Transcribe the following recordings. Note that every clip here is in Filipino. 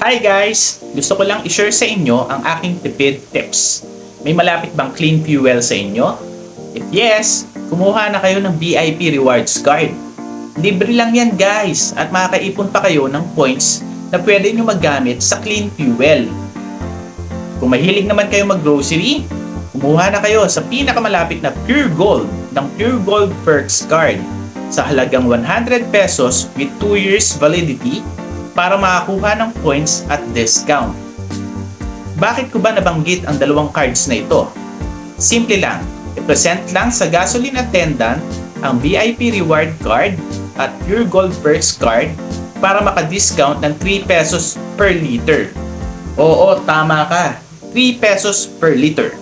Hi guys! Gusto ko lang i-share sa inyo ang aking tipid tips. May malapit bang clean fuel sa inyo? If yes, kumuha na kayo ng VIP Rewards Card. Libre lang yan guys at makakaipon pa kayo ng points na pwede nyo magamit sa clean fuel. Kung mahilig naman kayo mag-grocery, kumuha na kayo sa pinakamalapit na Pure Gold ng Pure Gold Perks Card sa halagang 100 pesos with 2 years validity para makakuha ng points at discount. Bakit ko ba nabanggit ang dalawang cards na ito? Simple lang, i-present lang sa gasoline attendant ang VIP Reward Card at Pure Gold Perks Card para maka-discount ng 3 pesos per liter. Oo, tama ka, 3 pesos per liter.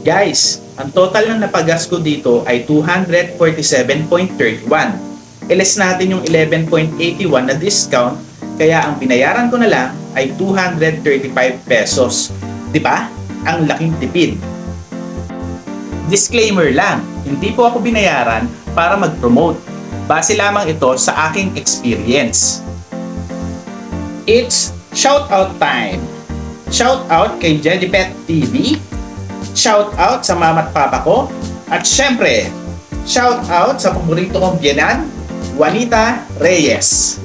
Guys, ang total ng napagas ko dito ay 247.31. Iles natin yung 11.81 na discount, kaya ang binayaran ko na lang ay 235 pesos. Diba? Ang laking tipid. Disclaimer lang, hindi po ako binayaran para mag-promote. Base lamang ito sa aking experience. It's shoutout time! Shoutout kay Jedipet TV, shoutout sa mama at papa ko, at syempre, shoutout sa paborito kong biyenan, Juanita Reyes.